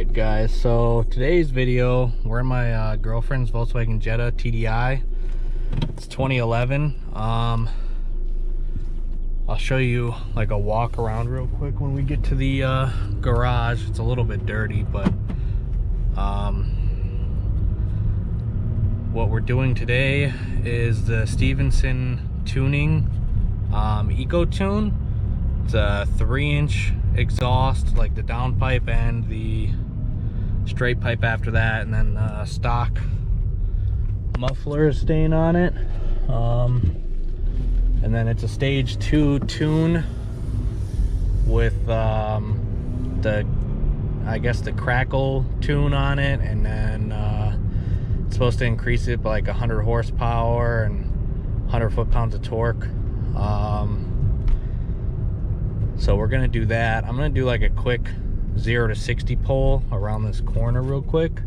Alright guys, so today's video, we're in my girlfriend's Volkswagen Jetta TDI. It's 2011. I'll show you like a walk around real quick when we get to the garage. It's a little bit dirty, but what we're doing today is the Stevenson Tuning Eco Tune. It's a 3-inch exhaust, like the downpipe and the straight pipe after that, and then stock muffler is staying on it. And then it's a stage 2 tune with the, I guess, the crackle tune on it, and then it's supposed to increase it by like 100 horsepower and 100 foot-pounds of torque. So we're gonna do that. I'm gonna do like a quick 0 to 60 pull around this corner real quick,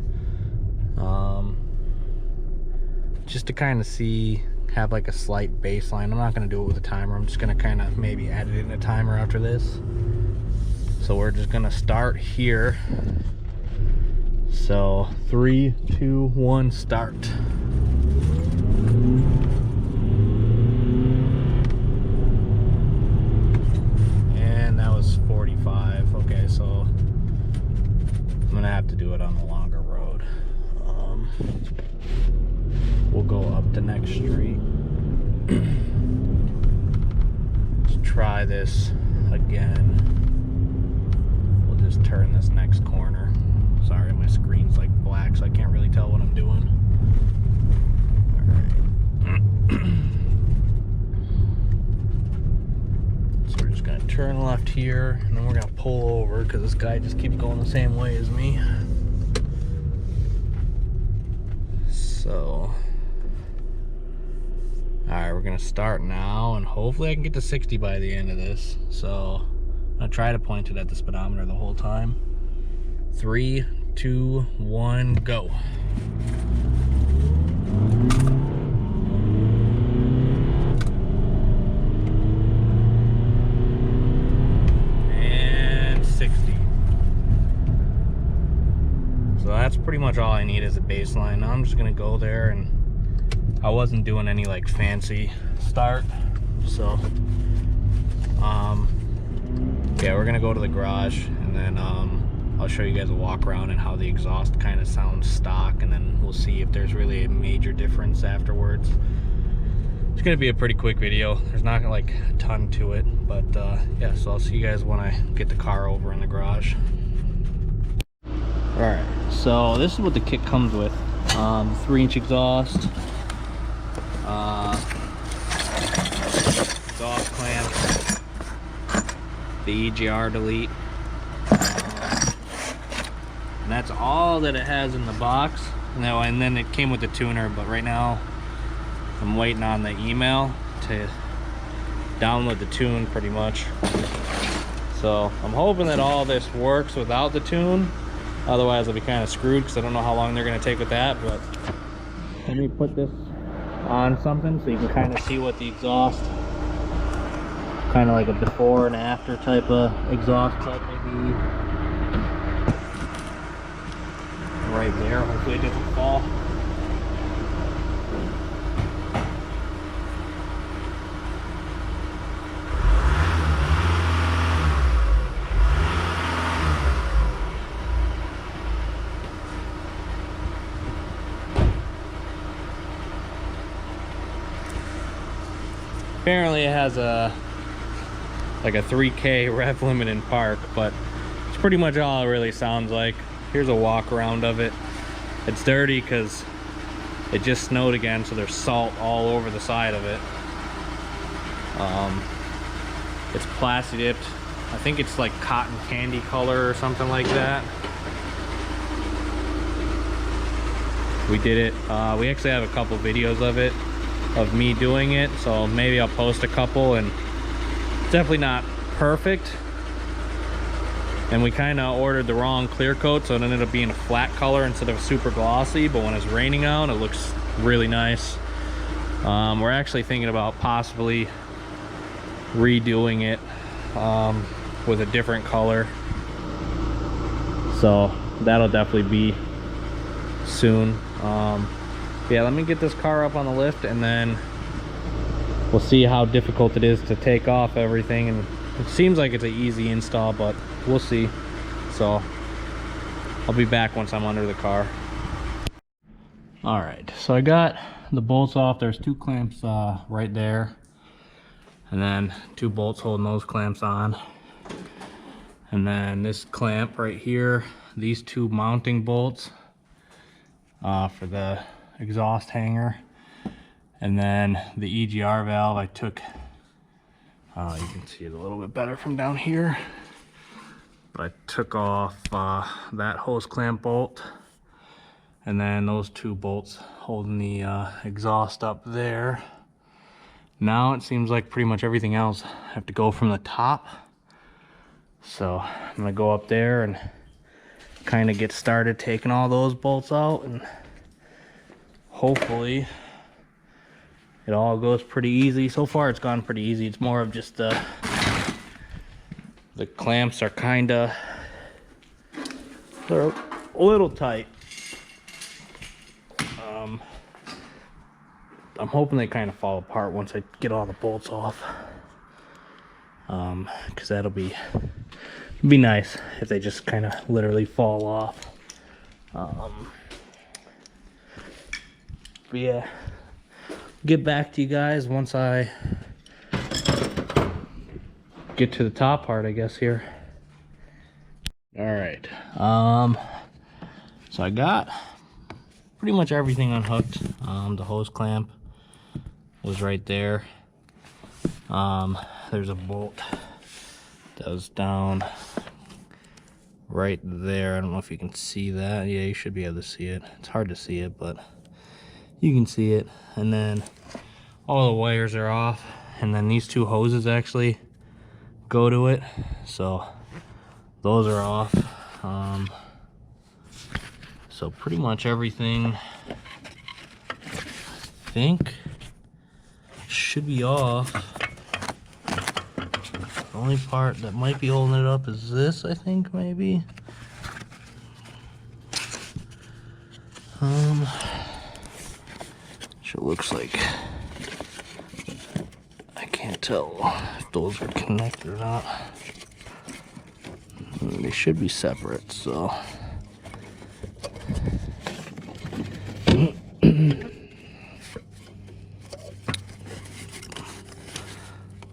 just to kind of see, have like a slight baseline. I'm not gonna do it with a timer. I'm just gonna kind of maybe add it in a timer after this. So we're just gonna start here. So 3, 2, 1, start. And that was 45. Okay, so I'm gonna have to do it on the longer road. We'll go up the next street. Let's try this again. We'll just turn this next corner. Sorry, my screen's like black, so I can't really tell what I'm doing. All right. So we're just gonna turn left here, and then we're gonna pull over because this guy just keeps going the same way as me. So, alright, we're gonna start now, and hopefully I can get to 60 by the end of this. So I'm gonna try to point it at the speedometer the whole time. 3, 2, 1, go. And 60. So that's pretty much all I need as a baseline. Now I'm just gonna go there, and I wasn't doing any like fancy start, so yeah, we're gonna go to the garage, and then I'll show you guys a walk around and how the exhaust kind of sounds stock, and then we'll see if there's really a major difference afterwards. It's gonna be a pretty quick video. There's not like a ton to it, but yeah, so I'll see you guys when I get the car over in the garage. All right, so this is what the kit comes with. 3-inch exhaust, exhaust clamp, the EGR delete, and that's all that it has in the box. And then it came with the tuner, but right now I'm waiting on the email to download the tune pretty much. So I'm hoping that all this works without the tune. Otherwise I'll be kind of screwed because I don't know how long they're going to take with that. But let me put this on something so you can kind of see what the exhaust, kind of like a before and after type of exhaust plug maybe. Right there, hopefully it doesn't fall. Apparently it has a 3K rev limit in park, but it's pretty much all it really sounds like. Here's a walk around of it. It's dirty because it just snowed again, so there's salt all over the side of it. It's plasti dipped. I think it's like cotton candy color or something like that. We did it. We actually have a couple videos of it, of me doing it, so maybe I'll post a couple. And it's definitely not perfect, and we kind of ordered the wrong clear coat, so it ended up being a flat color instead of super glossy. But when it's raining out, it looks really nice. We're actually thinking about possibly redoing it with a different color. So that'll definitely be soon. Yeah, let me get this car up on the lift, and then we'll see how difficult it is to take off everything. And it seems like it's an easy install, but we'll see. So I'll be back once I'm under the car. All right, so I got the bolts off. There's 2 clamps right there, and then 2 bolts holding those clamps on, and then this clamp right here, these 2 mounting bolts for the exhaust hanger, and then the EGR valve. I took, you can see it a little bit better from down here, but I took off that hose clamp bolt, and then those 2 bolts holding the exhaust up there. Now it seems like pretty much everything else I have to go from the top. So I'm gonna go up there and kind of get started taking all those bolts out, and hopefully it all goes pretty easy. So far it's gone pretty easy. It's more of just the clamps are they're a little tight. I'm hoping they kind of fall apart once I get all the bolts off, because that'll be nice if they just kind of literally fall off. But yeah, get back to you guys once I get to the top part, I guess, here. All right, so I got pretty much everything unhooked. The hose clamp was right there. There's a bolt that was down right there. I don't know if you can see that. Yeah, you should be able to see it. It's hard to see it, but you can see it. And then all the wires are off, and then these 2 hoses actually go to it, so those are off. So pretty much everything, I think, should be off. The only part that might be holding it up is this, I think, maybe. It looks like, I can't tell if those are connected or not. They should be separate, so.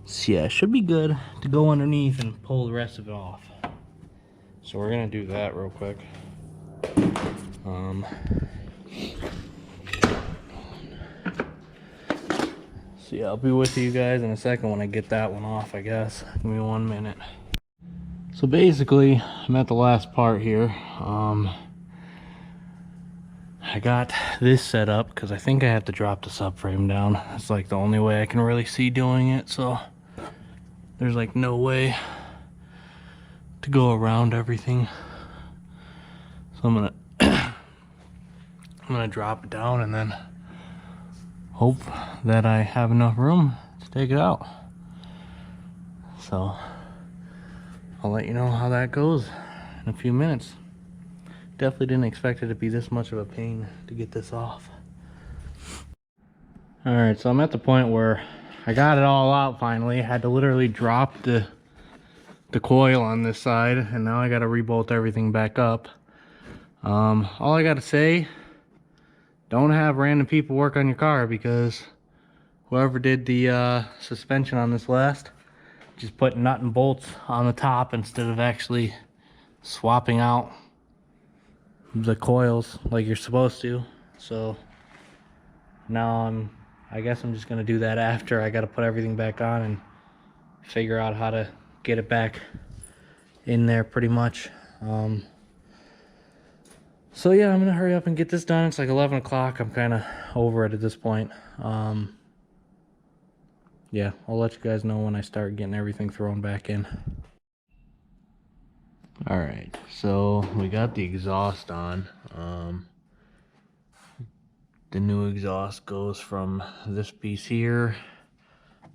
So yeah, it should be good to go underneath and pull the rest of it off. So we're gonna do that real quick. So yeah, I'll be with you guys in a second when I get that one off, I guess. Give me 1 minute. So basically, I'm at the last part here. I got this set up because I think I have to drop the subframe down. It's like the only way I can really see doing it, so there's like no way to go around everything. So I'm gonna drop it down and then hope that I have enough room to take it out. So I'll let you know how that goes in a few minutes. Definitely didn't expect it to be this much of a pain to get this off. All right, so I'm at the point where I got it all out finally. I had to literally drop the coil on this side, and now I got to rebolt everything back up. All I got to say, don't have random people work on your car, because whoever did the suspension on this last just put nut and bolts on the top instead of actually swapping out the coils like you're supposed to. So now I guess I'm just gonna do that after I gotta put everything back on and figure out how to get it back in there pretty much. So yeah, I'm gonna hurry up and get this done. It's like 11 o'clock. I'm kind of over it at this point. Yeah, I'll let you guys know when I start getting everything thrown back in. All right, so we got the exhaust on. The new exhaust goes from this piece here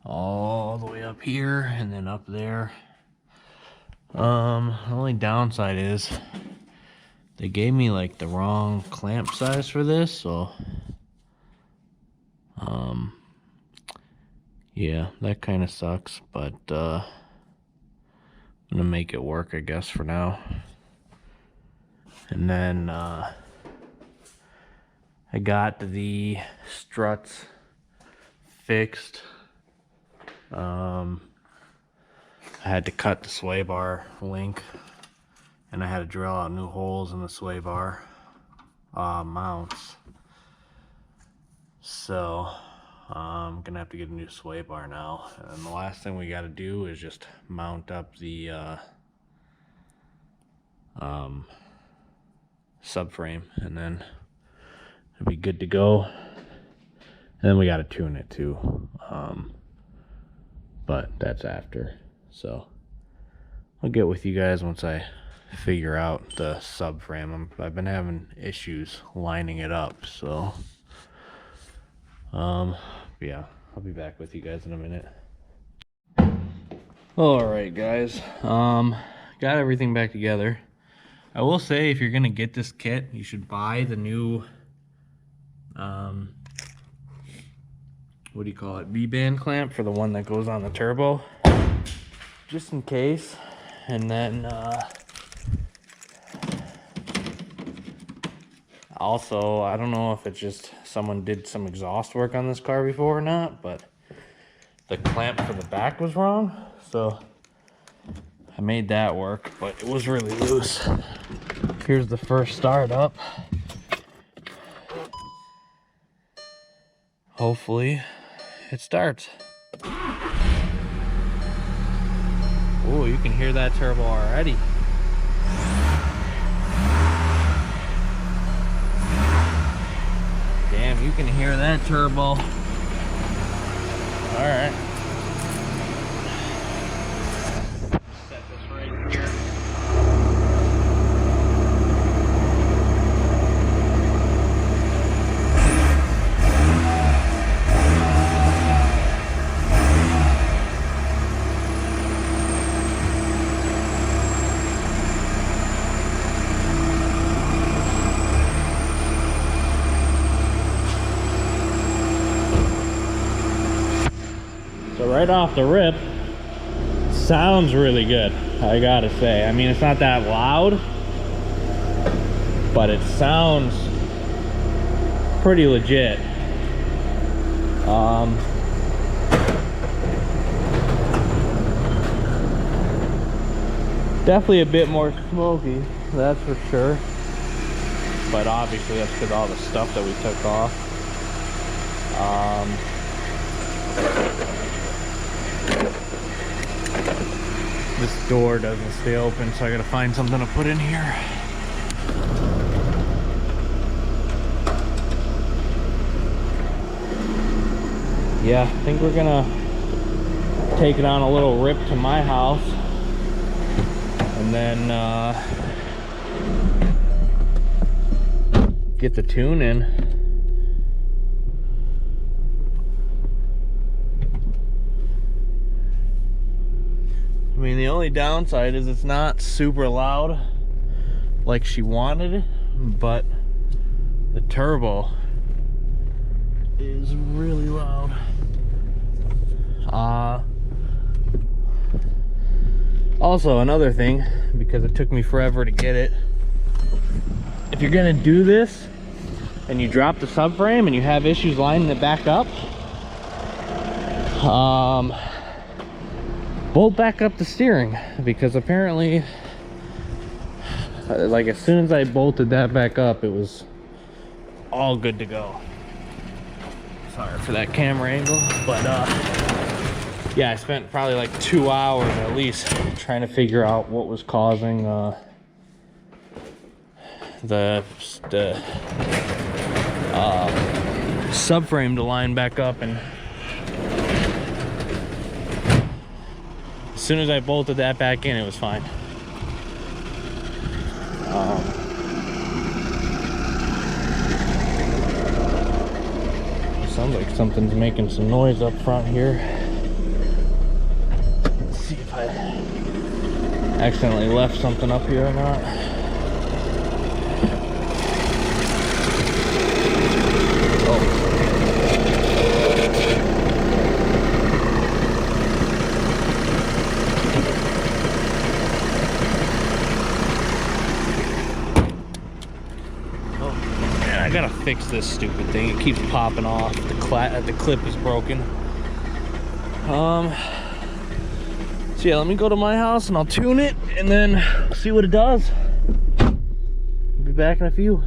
all the way up here and then up there. The only downside is they gave me like the wrong clamp size for this, so yeah, that kind of sucks, but I'm gonna make it work, I guess, for now. And then I got the struts fixed. I had to cut the sway bar link, and I had to drill out new holes in the sway bar mounts. So I'm gonna have to get a new sway bar now, and the last thing we got to do is just mount up the subframe, and then it'll be good to go. And then we got to tune it too, but that's after. So I'll get with you guys once I figure out the subframe. I've been having issues lining it up, so yeah, I'll be back with you guys in a minute. Alright guys, got everything back together. I will say, if you're gonna get this kit, you should buy the new what do you call it, V-band clamp for the one that goes on the turbo, just in case. And then also, I don't know if it's just someone did some exhaust work on this car before or not, but the clamp for the back was wrong, so I made that work, but it was really loose. Here's the first start up. Hopefully it starts. Oh, you can hear that turbo already. Damn, you can hear that turbo. All right. Set this right here. So right off the rip, sounds really good, I gotta say. I mean, it's not that loud, but it sounds pretty legit. Definitely a bit more smoky, that's for sure. But obviously that's because all the stuff that we took off. This door doesn't stay open, so I gotta find something to put in here. Yeah, I think we're gonna take it on a little rip to my house, and then get the tune in. I mean, the only downside is it's not super loud like she wanted, but the turbo is really loud. Also, another thing, because it took me forever to get it, if you're gonna do this and you drop the subframe and you have issues lining it back up, bolt back up the steering, because apparently, like, as soon as I bolted that back up, it was all good to go. Sorry for that camera angle, but yeah, I spent probably like 2 hours at least trying to figure out what was causing the subframe to line back up, and as soon as I bolted that back in, it was fine. Sounds like something's making some noise up front here. Let's see if I accidentally left something up here or not. gotta fix this stupid thing. It keeps popping off. The clip is broken. So yeah, let me go to my house and I'll tune it and then see what it does. I'll be back in a few.